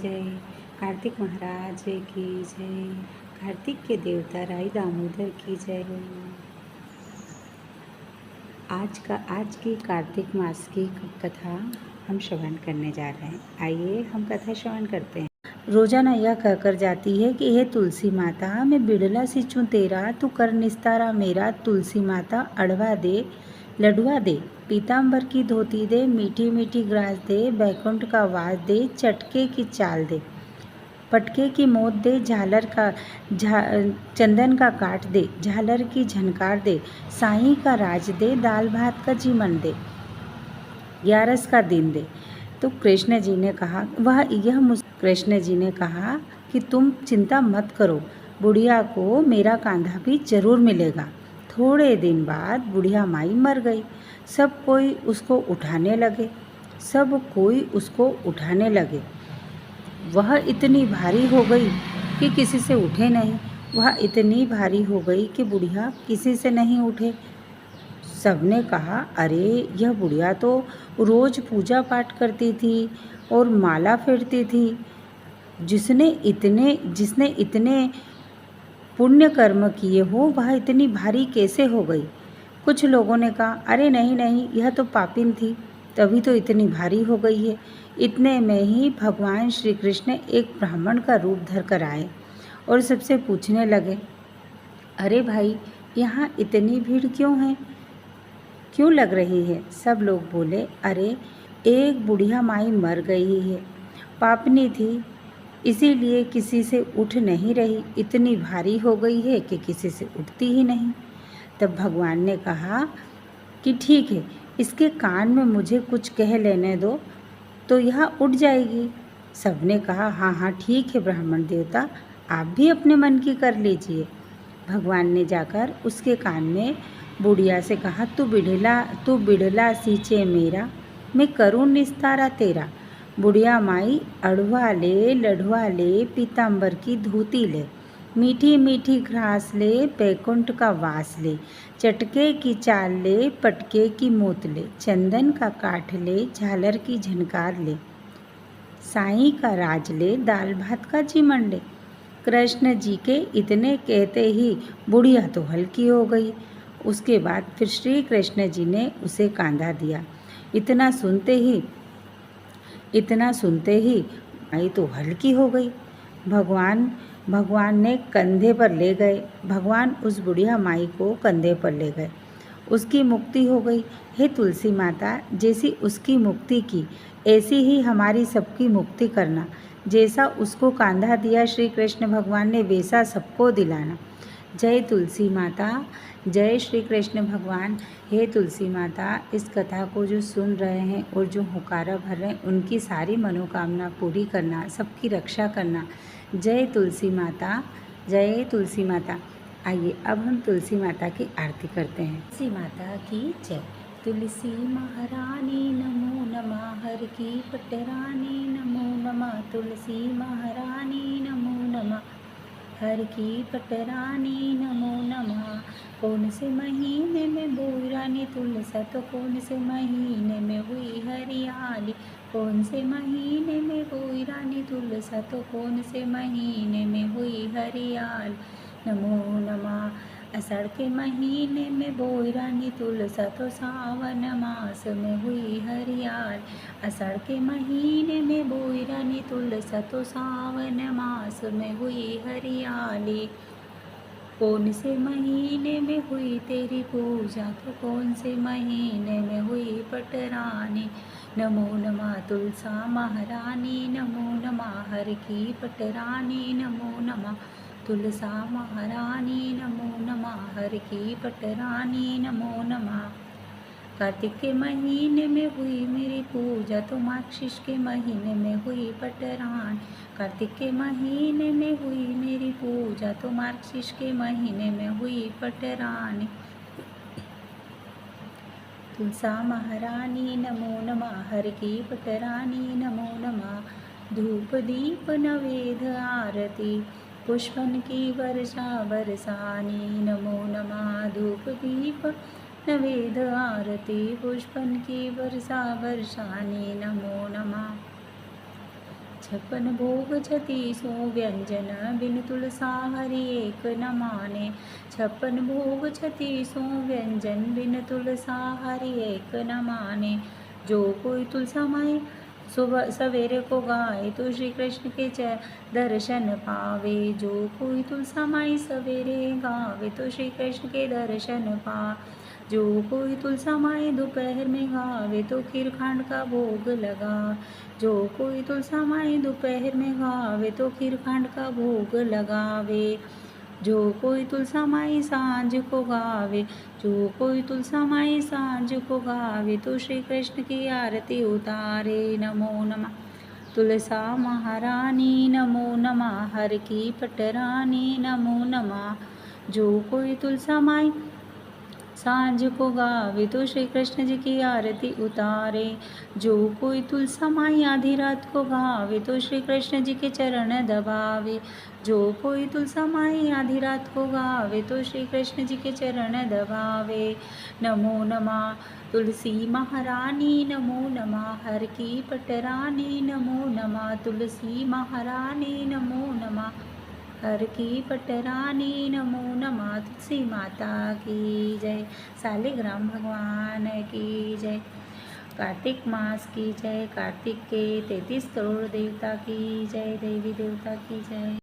जय, कार्तिक महाराज की जय, कार्तिक के देवता राई दामोदर की जय हो। आज की कार्तिक मास की कथा हम श्रवण करने जा रहे हैं। आइए हम कथा श्रवण करते हैं। रोजाना यह कहकर जाती है कि हे तुलसी माता, मैं बिड़ला सिंचूं तेरा, तू कर निस्तारा मेरा। तुलसी माता अड़वा दे, लडवा दे, पीताम्बर की धोती दे, मीठी मीठी ग्रास दे, बैकुंठ का वास दे, चटके की चाल दे, पटके की मोत दे, चंदन का काट दे, झालर की झनकार दे, साईं का राज दे, दाल भात का जीवन दे, 11 का दिन दे। तो कृष्ण जी ने कहा कृष्ण जी ने कहा कि तुम चिंता मत करो, बुढ़िया को मेरा कांधा भी जरूर मिलेगा। थोड़े दिन बाद बुढ़िया माई मर गई। सब कोई उसको उठाने लगे। वह इतनी भारी हो गई कि किसी से उठे नहीं। वह इतनी भारी हो गई कि बुढ़िया किसी से नहीं उठे। सबने कहा, अरे यह बुढ़िया तो रोज पूजा पाठ करती थी और माला फेरती थी। जिसने इतने पुण्य कर्म किए हो, वह इतनी भारी कैसे हो गई। कुछ लोगों ने कहा, अरे नहीं नहीं, यह तो पापिन थी, तभी तो इतनी भारी हो गई है। इतने में ही भगवान श्री कृष्ण एक ब्राह्मण का रूप धर कर आए और सबसे पूछने लगे, अरे भाई, यहाँ इतनी भीड़ क्यों लग रही है। सब लोग बोले, अरे एक बुढ़िया माई मर गई है, पापनी थी, इसीलिए किसी से उठ नहीं रही, इतनी भारी हो गई है कि किसी से उठती ही नहीं। तब भगवान ने कहा कि ठीक है, इसके कान में मुझे कुछ कह लेने दो तो यह उठ जाएगी। सबने कहा, हाँ हाँ ठीक है ब्राह्मण देवता, आप भी अपने मन की कर लीजिए। भगवान ने जाकर उसके कान में बुढ़िया से कहा, तू बिड़ला सींचे मेरा, मैं करूँ निस्तारा तेरा। बुढ़िया माई अड़वा ले, लढ़वा ले, पीताम्बर की धोती ले, मीठी मीठी घास ले, बैकुंठ का वास ले, चटके की चाल ले, पटके की मोत ले, चंदन का काठ ले, झालर की झनकार ले, साईं का राज ले, दाल भात का जीवन ले। कृष्ण जी के इतने कहते ही बुढ़िया तो हल्की हो गई। उसके बाद फिर श्री कृष्ण जी ने उसे कांधा दिया। इतना सुनते ही माई तो हल्की हो गई। भगवान ने कंधे पर ले गए। भगवान उस बुढ़िया माई को कंधे पर ले गए। उसकी मुक्ति हो गई। हे तुलसी माता, जैसी उसकी मुक्ति की, ऐसी ही हमारी सबकी मुक्ति करना। जैसा उसको कांधा दिया श्री कृष्ण भगवान ने, वैसा सबको दिलाना। जय तुलसी माता, जय श्री कृष्ण भगवान। हे तुलसी माता, इस कथा को जो सुन रहे हैं और जो हुकारा भर रहे हैं, उनकी सारी मनोकामना पूरी करना, सबकी रक्षा करना। जय तुलसी माता, जय तुलसी माता। आइए अब हम तुलसी माता की आरती करते हैं। तुलसी माता की जय। तुलसी महारानी नमो नमः, हर की पटरानी नमो नमः। तुलसी महारानी नमो नमः, हर की पटरानी नमो नमः। कौन से महीने में बोई रानी तुलसा, तो कौन से महीने में हुई हरियाली। कौन से महीने में बोई रानी तुलसा, तो कौन से महीने में हुई हरियाली। नमो नमः। आषाढ़ के महीने में बोई रानी तुलसा, तो सावन मास में हुई हरियाली। आषाढ़ के महीने में बोई रानी तुलसा, तो सावन मास में हुई हरियाली। कौन से महीने में हुई तेरी पूजा, तो कौन से महीने में हुई पटरानी। नमो नमः तुलसा महारानी, नमो नमः हर की पटरानी। नमो नमः तुलसा महारानी, नमो नमः हर की पटरानी। नमो नमः। कार्तिक के महीने में हुई मेरी पूजा, तो मार्गशीर्ष के महीने में हुई पटरानी। कार्तिक के महीने में हुई मेरी पूजा, तो मार्गशीर्ष के महीने में हुई पटरानी। तुलसा महारानी नमो नमः, हर की पटरानी। नमो नमः। धूप दीप नवेद आरती, पुष्पन की वर्षा बरसानी। नमो नमः। धूप दीप नवेद आरती, पुष्पन की वर्षा बरसानी। नमो नमः। छप्पन भोग 36 व्यंजन बिन तुलसा हरि एक न माने। छप्पन भोग 36 व्यंजन बिन तुलसा हरि एक न माने। जो कोई तुलसा माई सुबह सवेरे को गाए तो श्री कृष्ण के दर्शन पावे। जो कोई तुलसा माई सवेरे गावे तो श्री कृष्ण के दर्शन पा। जो कोई तुलसा माई दोपहर में गावे तो खीर खांड का भोग लगा। जो कोई तुलसा माई दोपहर में गावे तो खीर खांड का भोग लगावे। जो कोई तुलसा माई सांझ को गावे, जो कोई तुलसा माई सांझ को गावे तो श्री कृष्ण की आरती उतारे। नमो नमः तुलसा महारानी, नमो नमः हर की पटरानी, नमो नमः। जो कोई तुलसा माई सांझ को गावे तो श्री कृष्ण जी की आरती उतारे। जो कोई तुलसा माई आधी रात को गावे तो श्री कृष्ण जी के चरण दबावे। जो कोई तुलसा माई आधी रात को गावे तो श्री कृष्ण जी के चरण दबावे। नमो नमः तुलसी महारानी, नमो नमः हर की पटरानी, नमो नमः तुलसी महारानी, नमो नमः हर की पटरानी, नमो नमः। तुलसी माता की जय। सालिग्राम भगवान की जय। कार्तिक मास की जय। कार्तिक के 33 करोड़ देवता की जय। देवी देवता की जय।